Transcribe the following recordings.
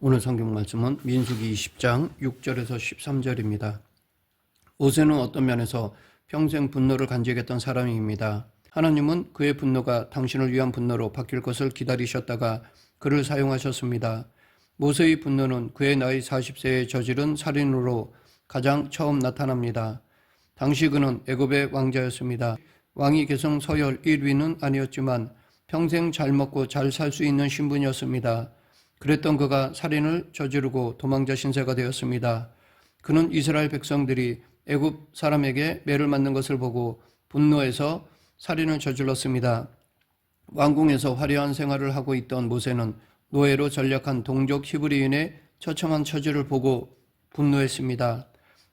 오늘 성경 말씀은 민수기 20장 6절에서 13절입니다. 모세는 어떤 면에서 평생 분노를 간직했던 사람입니다. 하나님은 그의 분노가 당신을 위한 분노로 바뀔 것을 기다리셨다가 그를 사용하셨습니다. 모세의 분노는 그의 나이 40세에 저지른 살인으로 가장 처음 나타납니다. 당시 그는 애굽의 왕자였습니다. 왕위 계승 서열 1위는 아니었지만 평생 잘 먹고 잘 살 수 있는 신분이었습니다. 그랬던 그가 살인을 저지르고 도망자 신세가 되었습니다. 그는 이스라엘 백성들이 애굽 사람에게 매를 맞는 것을 보고 분노해서 살인을 저질렀습니다. 왕궁에서 화려한 생활을 하고 있던 모세는 노예로 전락한 동족 히브리인의 처참한 처지를 보고 분노했습니다.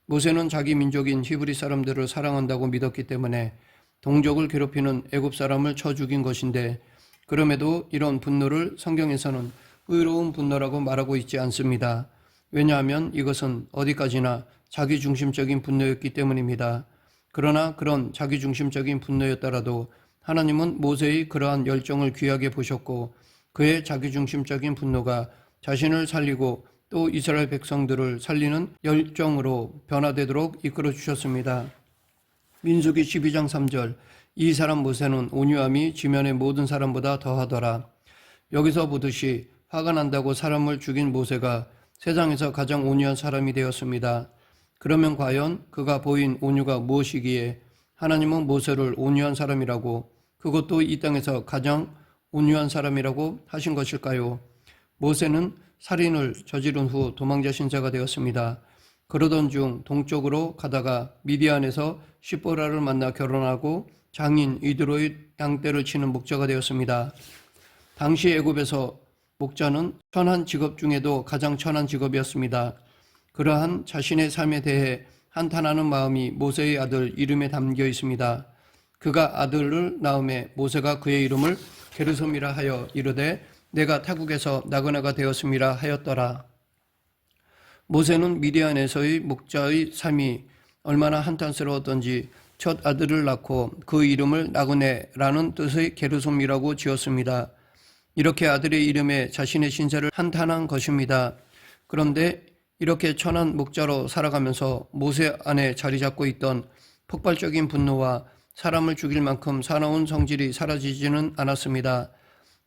모세는 자기 민족인 히브리 사람들을 사랑한다고 믿었기 때문에 동족을 괴롭히는 애굽 사람을 쳐 죽인 것인데, 그럼에도 이런 분노를 성경에서는 의로운 분노라고 말하고 있지 않습니다. 왜냐하면 이것은 어디까지나 자기중심적인 분노였기 때문입니다. 그러나 그런 자기중심적인 분노였더라도 하나님은 모세의 그러한 열정을 귀하게 보셨고, 그의 자기중심적인 분노가 자신을 살리고 또 이스라엘 백성들을 살리는 열정으로 변화되도록 이끌어 주셨습니다. 민수기 12장 3절, 이 사람 모세는 온유함이 지면의 모든 사람보다 더하더라. 여기서 보듯이 화가 난다고 사람을 죽인 모세가 세상에서 가장 온유한 사람이 되었습니다. 그러면 과연 그가 보인 온유가 무엇이기에 하나님은 모세를 온유한 사람이라고, 그것도 이 땅에서 가장 온유한 사람이라고 하신 것일까요? 모세는 살인을 저지른 후 도망자 신세가 되었습니다. 그러던 중 동쪽으로 가다가 미디안에서 시보라를 만나 결혼하고 장인 이드로의 양떼를 치는 목자가 되었습니다. 당시 애굽에서 목자는 천한 직업 중에도 가장 천한 직업이었습니다. 그러한 자신의 삶에 대해 한탄하는 마음이 모세의 아들 이름에 담겨 있습니다. 그가 아들을 낳음에 모세가 그의 이름을 게르솜이라 하여 이르되 내가 타국에서 나그네가 되었음이라 하였더라. 모세는 미디안에서의 목자의 삶이 얼마나 한탄스러웠던지 첫 아들을 낳고 그 이름을 나그네라는 뜻의 게르솜이라고 지었습니다. 이렇게 아들의 이름에 자신의 신세를 한탄한 것입니다. 그런데 이렇게 천한 목자로 살아가면서 모세 안에 자리 잡고 있던 폭발적인 분노와 사람을 죽일 만큼 사나운 성질이 사라지지는 않았습니다.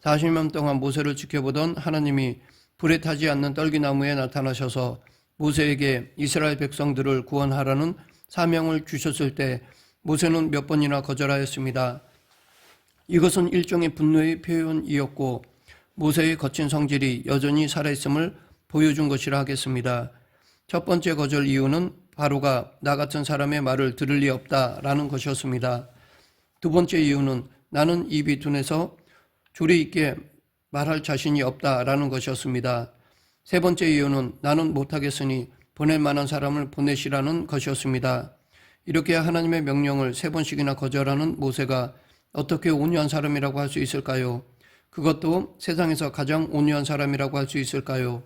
40년 동안 모세를 지켜보던 하나님이 불에 타지 않는 떨기나무에 나타나셔서 모세에게 이스라엘 백성들을 구원하라는 사명을 주셨을 때 모세는 몇 번이나 거절하였습니다. 이것은 일종의 분노의 표현이었고 모세의 거친 성질이 여전히 살아있음을 보여준 것이라 하겠습니다. 첫 번째 거절 이유는 바로가 나 같은 사람의 말을 들을 리 없다라는 것이었습니다. 두 번째 이유는 나는 입이 둔해서 조리 있게 말할 자신이 없다라는 것이었습니다. 세 번째 이유는 나는 못하겠으니 보낼 만한 사람을 보내시라는 것이었습니다. 이렇게 하나님의 명령을 세 번씩이나 거절하는 모세가 어떻게 온유한 사람이라고 할 수 있을까요? 그것도 세상에서 가장 온유한 사람이라고 할 수 있을까요?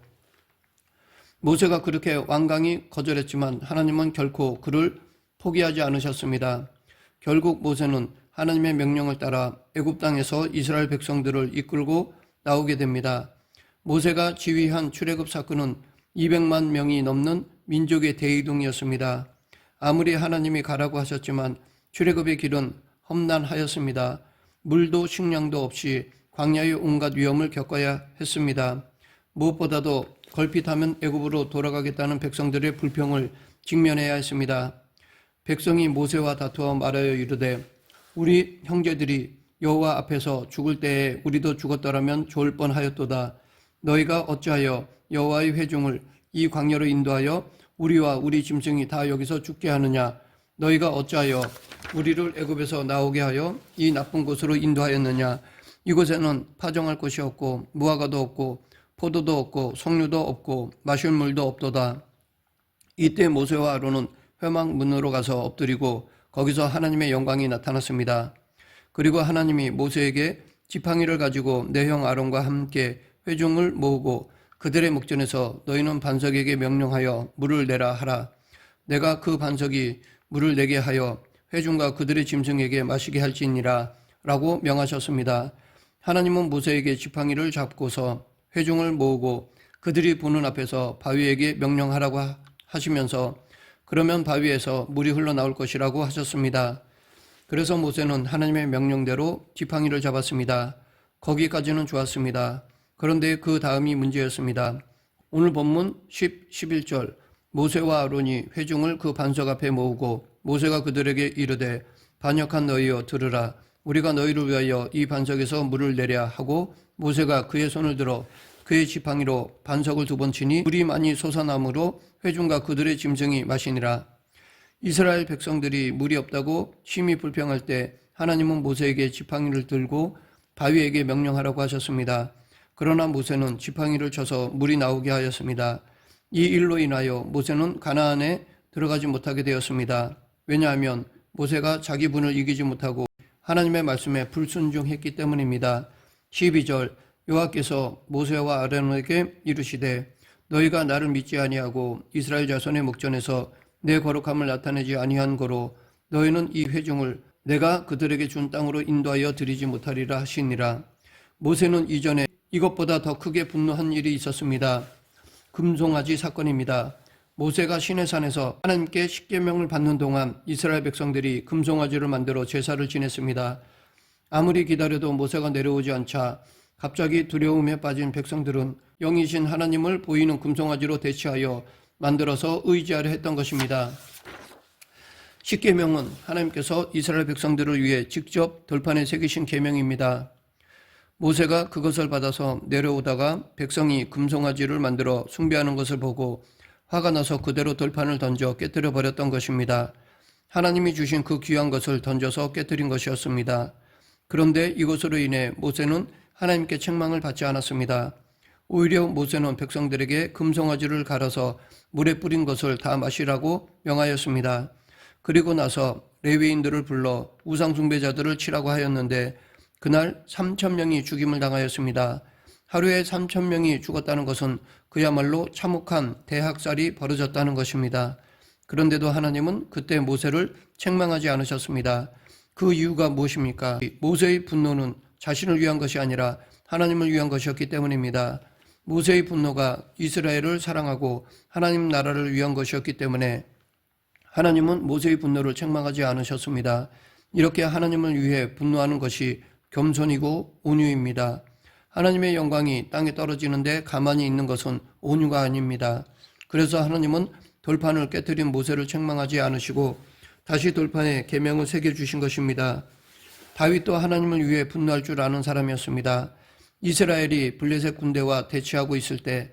모세가 그렇게 완강히 거절했지만 하나님은 결코 그를 포기하지 않으셨습니다. 결국 모세는 하나님의 명령을 따라 애굽 땅에서 이스라엘 백성들을 이끌고 나오게 됩니다. 모세가 지휘한 출애굽 사건은 200만 명이 넘는 민족의 대이동이었습니다. 아무리 하나님이 가라고 하셨지만 출애굽의 길은 험난하였습니다. 물도 식량도 없이 광야의 온갖 위험을 겪어야 했습니다. 무엇보다도 걸핏하면 애굽으로 돌아가겠다는 백성들의 불평을 직면해야 했습니다. 백성이 모세와 다투어 말하여 이르되 우리 형제들이 여호와 앞에서 죽을 때에 우리도 죽었더라면 좋을 뻔하였도다. 너희가 어찌하여 여호와의 회중을 이 광야로 인도하여 우리와 우리 짐승이 다 여기서 죽게 하느냐? 너희가 어찌하여 우리를 애굽에서 나오게 하여 이 나쁜 곳으로 인도하였느냐? 이곳에는 파종할 곳이 없고 무화과도 없고 포도도 없고 석류도 없고 마실 물도 없도다. 이때 모세와 아론은 회막문으로 가서 엎드리고 거기서 하나님의 영광이 나타났습니다. 그리고 하나님이 모세에게 지팡이를 가지고 내 형 아론과 함께 회중을 모으고 그들의 목전에서 너희는 반석에게 명령하여 물을 내라 하라. 내가 그 반석이 물을 내게 하여 회중과 그들의 짐승에게 마시게 할지니라 라고 명하셨습니다. 하나님은 모세에게 지팡이를 잡고서 회중을 모으고 그들이 보는 앞에서 바위에게 명령하라고 하시면서 그러면 바위에서 물이 흘러나올 것이라고 하셨습니다. 그래서 모세는 하나님의 명령대로 지팡이를 잡았습니다. 거기까지는 좋았습니다. 그런데 그 다음이 문제였습니다. 오늘 본문 10, 11절 모세와 아론이 회중을 그 반석 앞에 모으고 모세가 그들에게 이르되 반역한 너희여 들으라. 우리가 너희를 위하여 이 반석에서 물을 내랴 하고 모세가 그의 손을 들어 그의 지팡이로 반석을 2번 치니 물이 많이 솟아나므로 회중과 그들의 짐승이 마시니라. 이스라엘 백성들이 물이 없다고 심히 불평할 때 하나님은 모세에게 지팡이를 들고 바위에게 명령하라고 하셨습니다. 그러나 모세는 지팡이를 쳐서 물이 나오게 하였습니다. 이 일로 인하여 모세는 가나안에 들어가지 못하게 되었습니다. 왜냐하면 모세가 자기 분을 이기지 못하고 하나님의 말씀에 불순종했기 때문입니다. 12절 여호와께서 모세와 아론에게 이르시되 너희가 나를 믿지 아니하고 이스라엘 자손의 목전에서 내 거룩함을 나타내지 아니한 거로 너희는 이 회중을 내가 그들에게 준 땅으로 인도하여 드리지 못하리라 하시니라. 모세는 이전에 이것보다 더 크게 분노한 일이 있었습니다. 금송아지 사건입니다. 모세가 시내산에서 하나님께 십계명을 받는 동안 이스라엘 백성들이 금송아지를 만들어 제사를 지냈습니다. 아무리 기다려도 모세가 내려오지 않자 갑자기 두려움에 빠진 백성들은 영이신 하나님을 보이는 금송아지로 대체하여 만들어서 의지하려 했던 것입니다. 십계명은 하나님께서 이스라엘 백성들을 위해 직접 돌판에 새기신 계명입니다. 모세가 그것을 받아서 내려오다가 백성이 금송아지를 만들어 숭배하는 것을 보고 화가 나서 그대로 돌판을 던져 깨뜨려 버렸던 것입니다. 하나님이 주신 그 귀한 것을 던져서 깨뜨린 것이었습니다. 그런데 이것으로 인해 모세는 하나님께 책망을 받지 않았습니다. 오히려 모세는 백성들에게 금송아지를 갈아서 물에 뿌린 것을 다 마시라고 명하였습니다. 그리고 나서 레위인들을 불러 우상숭배자들을 치라고 하였는데 그날 3,000명이 죽임을 당하였습니다. 하루에 3,000명이 죽었다는 것은 그야말로 참혹한 대학살이 벌어졌다는 것입니다. 그런데도 하나님은 그때 모세를 책망하지 않으셨습니다. 그 이유가 무엇입니까? 모세의 분노는 자신을 위한 것이 아니라 하나님을 위한 것이었기 때문입니다. 모세의 분노가 이스라엘을 사랑하고 하나님 나라를 위한 것이었기 때문에 하나님은 모세의 분노를 책망하지 않으셨습니다. 이렇게 하나님을 위해 분노하는 것이 겸손이고 온유입니다. 하나님의 영광이 땅에 떨어지는데 가만히 있는 것은 온유가 아닙니다. 그래서 하나님은 돌판을 깨뜨린 모세를 책망하지 않으시고 다시 돌판에 계명을 새겨주신 것입니다. 다윗도 하나님을 위해 분노할 줄 아는 사람이었습니다. 이스라엘이 블레셋 군대와 대치하고 있을 때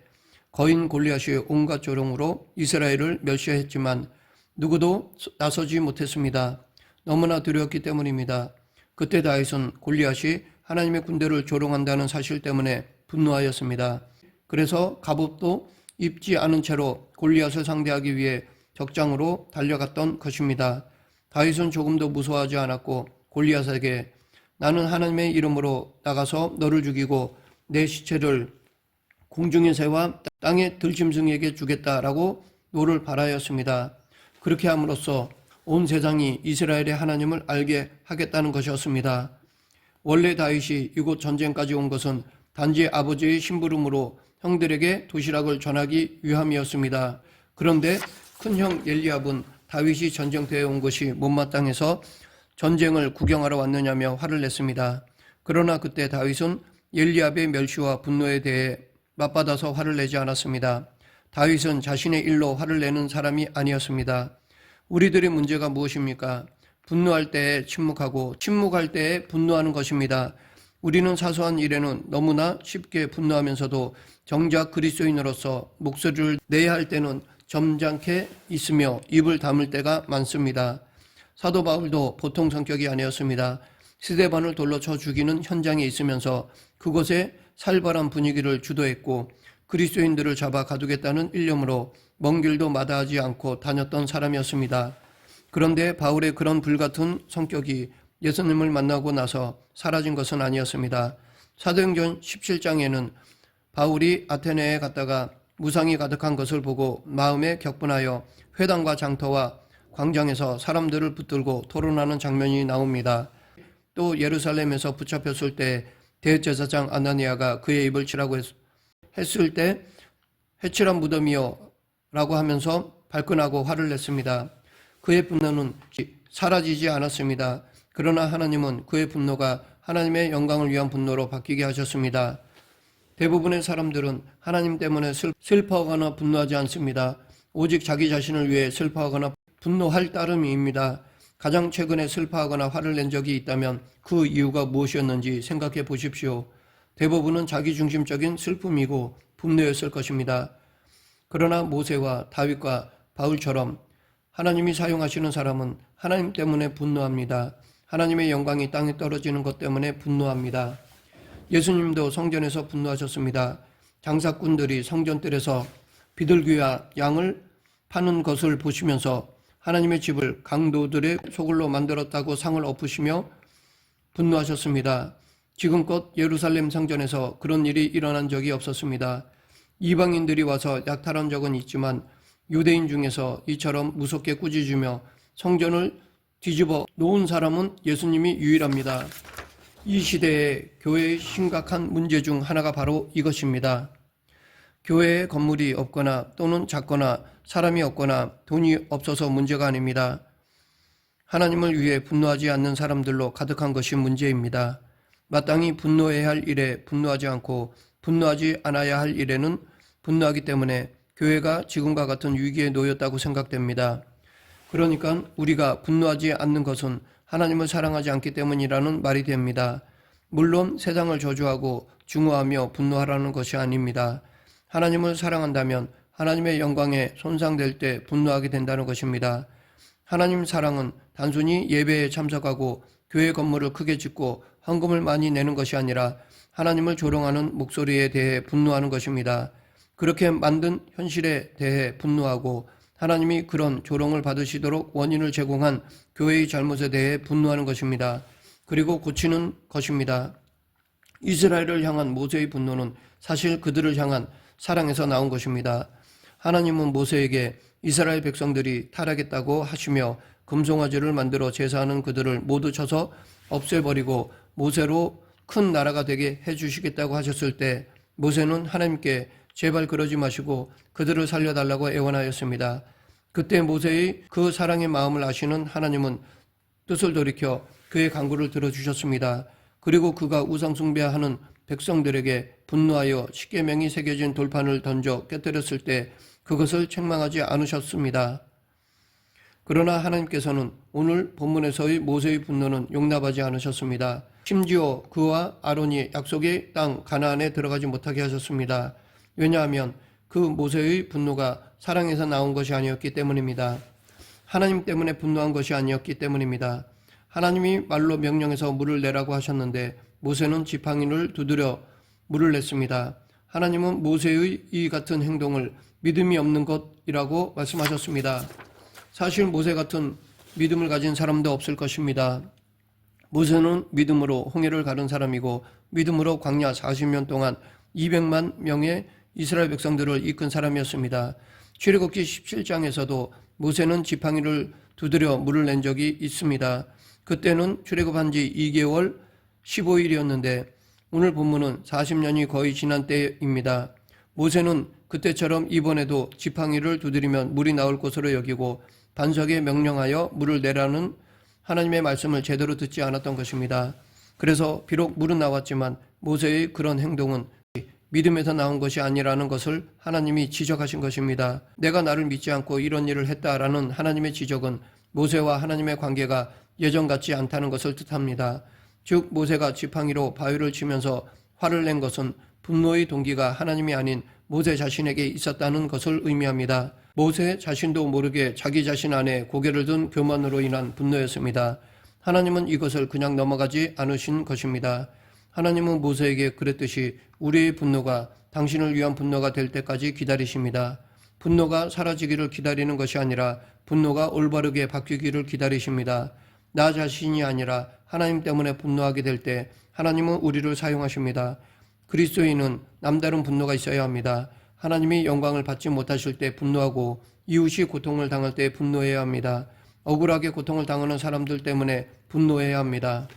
거인 골리앗이 온갖 조롱으로 이스라엘을 멸시했지만 누구도 나서지 못했습니다. 너무나 두려웠기 때문입니다. 그때 다윗은 골리앗이 하나님의 군대를 조롱한다는 사실 때문에 분노하였습니다. 그래서 갑옷도 입지 않은 채로 골리앗을 상대하기 위해 적장으로 달려갔던 것입니다. 다윗은 조금도 무서워하지 않았고 골리앗에게 나는 하나님의 이름으로 나가서 너를 죽이고 내 시체를 공중의 새와 땅의 들짐승에게 주겠다라고 노를 발하였습니다. 그렇게 함으로써 온 세상이 이스라엘의 하나님을 알게 하겠다는 것이었습니다. 원래 다윗이 이곳 전쟁까지 온 것은 단지 아버지의 심부름으로 형들에게 도시락을 전하기 위함이었습니다. 그런데 큰형 엘리압은 다윗이 전쟁터에 온 것이 못마땅해서 전쟁을 구경하러 왔느냐며 화를 냈습니다. 그러나 그때 다윗은 엘리압의 멸시와 분노에 대해 맞받아서 화를 내지 않았습니다. 다윗은 자신의 일로 화를 내는 사람이 아니었습니다. 우리들의 문제가 무엇입니까? 분노할 때에 침묵하고 침묵할 때에 분노하는 것입니다. 우리는 사소한 일에는 너무나 쉽게 분노하면서도 정작 그리스도인으로서 목소리를 내야 할 때는 점잖게 있으며 입을 다물 때가 많습니다. 사도 바울도 보통 성격이 아니었습니다. 스데반을 돌로 쳐 죽이는 현장에 있으면서 그곳에 살벌한 분위기를 주도했고 그리스도인들을 잡아 가두겠다는 일념으로 먼 길도 마다하지 않고 다녔던 사람이었습니다. 그런데 바울의 그런 불같은 성격이 예수님을 만나고 나서 사라진 것은 아니었습니다. 사도행전 17장에는 바울이 아테네에 갔다가 무상이 가득한 것을 보고 마음에 격분하여 회당과 장터와 광장에서 사람들을 붙들고 토론하는 장면이 나옵니다. 또 예루살렘에서 붙잡혔을 때 대제사장 아나니아가 그의 입을 치라고 했을 때 해칠한 무덤이요 라고 하면서 발끈하고 화를 냈습니다. 그의 분노는 사라지지 않았습니다. 그러나 하나님은 그의 분노가 하나님의 영광을 위한 분노로 바뀌게 하셨습니다. 대부분의 사람들은 하나님 때문에 슬퍼하거나 분노하지 않습니다. 오직 자기 자신을 위해 슬퍼하거나 분노할 따름입니다. 가장 최근에 슬퍼하거나 화를 낸 적이 있다면 그 이유가 무엇이었는지 생각해 보십시오. 대부분은 자기중심적인 슬픔이고 분노였을 것입니다. 그러나 모세와 다윗과 바울처럼 하나님이 사용하시는 사람은 하나님 때문에 분노합니다. 하나님의 영광이 땅에 떨어지는 것 때문에 분노합니다. 예수님도 성전에서 분노하셨습니다. 장사꾼들이 성전뜰에서 비둘기와 양을 파는 것을 보시면서 하나님의 집을 강도들의 소굴로 만들었다고 상을 엎으시며 분노하셨습니다. 지금껏 예루살렘 성전에서 그런 일이 일어난 적이 없었습니다. 이방인들이 와서 약탈한 적은 있지만 유대인 중에서 이처럼 무섭게 꾸짖으며 성전을 뒤집어 놓은 사람은 예수님이 유일합니다. 이 시대의 교회의 심각한 문제 중 하나가 바로 이것입니다. 교회에 건물이 없거나 또는 작거나 사람이 없거나 돈이 없어서 문제가 아닙니다. 하나님을 위해 분노하지 않는 사람들로 가득한 것이 문제입니다. 마땅히 분노해야 할 일에 분노하지 않고 분노하지 않아야 할 일에는 분노하기 때문에 교회가 지금과 같은 위기에 놓였다고 생각됩니다. 그러니까 우리가 분노하지 않는 것은 하나님을 사랑하지 않기 때문이라는 말이 됩니다. 물론 세상을 저주하고 증오하며 분노하라는 것이 아닙니다. 하나님을 사랑한다면 하나님의 영광에 손상될 때 분노하게 된다는 것입니다. 하나님 사랑은 단순히 예배에 참석하고 교회 건물을 크게 짓고 헌금을 많이 내는 것이 아니라 하나님을 조롱하는 목소리에 대해 분노하는 것입니다. 그렇게 만든 현실에 대해 분노하고 하나님이 그런 조롱을 받으시도록 원인을 제공한 교회의 잘못에 대해 분노하는 것입니다. 그리고 고치는 것입니다. 이스라엘을 향한 모세의 분노는 사실 그들을 향한 사랑에서 나온 것입니다. 하나님은 모세에게 이스라엘 백성들이 타락했다고 하시며 금송아지를 만들어 제사하는 그들을 모두 쳐서 없애버리고 모세로 큰 나라가 되게 해주시겠다고 하셨을 때 모세는 하나님께 제발 그러지 마시고 그들을 살려달라고 애원하였습니다. 그때 모세의 그 사랑의 마음을 아시는 하나님은 뜻을 돌이켜 그의 간구를 들어주셨습니다. 그리고 그가 우상 숭배하는 백성들에게 분노하여 십계명이 새겨진 돌판을 던져 깨뜨렸을 때 그것을 책망하지 않으셨습니다. 그러나 하나님께서는 오늘 본문에서의 모세의 분노는 용납하지 않으셨습니다. 심지어 그와 아론이 약속의 땅 가나안에 들어가지 못하게 하셨습니다. 왜냐하면 그 모세의 분노가 사랑에서 나온 것이 아니었기 때문입니다. 하나님 때문에 분노한 것이 아니었기 때문입니다. 하나님이 말로 명령해서 물을 내라고 하셨는데 모세는 지팡이를 두드려 물을 냈습니다. 하나님은 모세의 이 같은 행동을 믿음이 없는 것이라고 말씀하셨습니다. 사실 모세 같은 믿음을 가진 사람도 없을 것입니다. 모세는 믿음으로 홍해를 가른 사람이고 믿음으로 광야 40년 동안 200만 명의 이스라엘 백성들을 이끈 사람이었습니다. 출애굽기 17장에서도 모세는 지팡이를 두드려 물을 낸 적이 있습니다. 그때는 출애굽한 지 2개월 15일이었는데 오늘 본문은 40년이 거의 지난 때입니다. 모세는 그때처럼 이번에도 지팡이를 두드리면 물이 나올 것으로 여기고 반석에 명령하여 물을 내라는 하나님의 말씀을 제대로 듣지 않았던 것입니다. 그래서 비록 물은 나왔지만 모세의 그런 행동은 믿음에서 나온 것이 아니라는 것을 하나님이 지적하신 것입니다. 내가 나를 믿지 않고 이런 일을 했다라는 하나님의 지적은 모세와 하나님의 관계가 예전 같지 않다는 것을 뜻합니다. 즉 모세가 지팡이로 바위를 치면서 화를 낸 것은 분노의 동기가 하나님이 아닌 모세 자신에게 있었다는 것을 의미합니다. 모세 자신도 모르게 자기 자신 안에 고개를 든 교만으로 인한 분노였습니다. 하나님은 이것을 그냥 넘어가지 않으신 것입니다. 하나님은 모세에게 그랬듯이 우리의 분노가 당신을 위한 분노가 될 때까지 기다리십니다. 분노가 사라지기를 기다리는 것이 아니라 분노가 올바르게 바뀌기를 기다리십니다. 나 자신이 아니라 하나님 때문에 분노하게 될 때 하나님은 우리를 사용하십니다. 그리스도인은 남다른 분노가 있어야 합니다. 하나님이 영광을 받지 못하실 때 분노하고 이웃이 고통을 당할 때 분노해야 합니다. 억울하게 고통을 당하는 사람들 때문에 분노해야 합니다.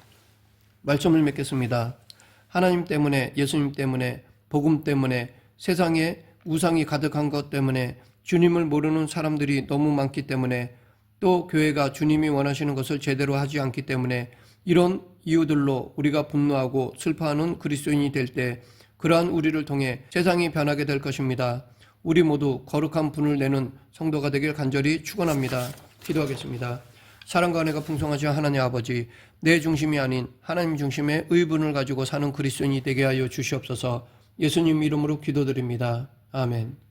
말씀을 맺겠습니다. 하나님 때문에, 예수님 때문에, 복음 때문에 세상에 우상이 가득한 것 때문에 주님을 모르는 사람들이 너무 많기 때문에 또 교회가 주님이 원하시는 것을 제대로 하지 않기 때문에 이런 이유들로 우리가 분노하고 슬퍼하는 그리스도인이 될 때 그러한 우리를 통해 세상이 변하게 될 것입니다. 우리 모두 거룩한 분을 내는 성도가 되길 간절히 축원합니다. 기도하겠습니다. 사랑과 은혜가 풍성하신 하나님 아버지, 내 중심이 아닌 하나님 중심의 의분을 가지고 사는 그리스도인이 되게 하여 주시옵소서. 예수님 이름으로 기도드립니다. 아멘.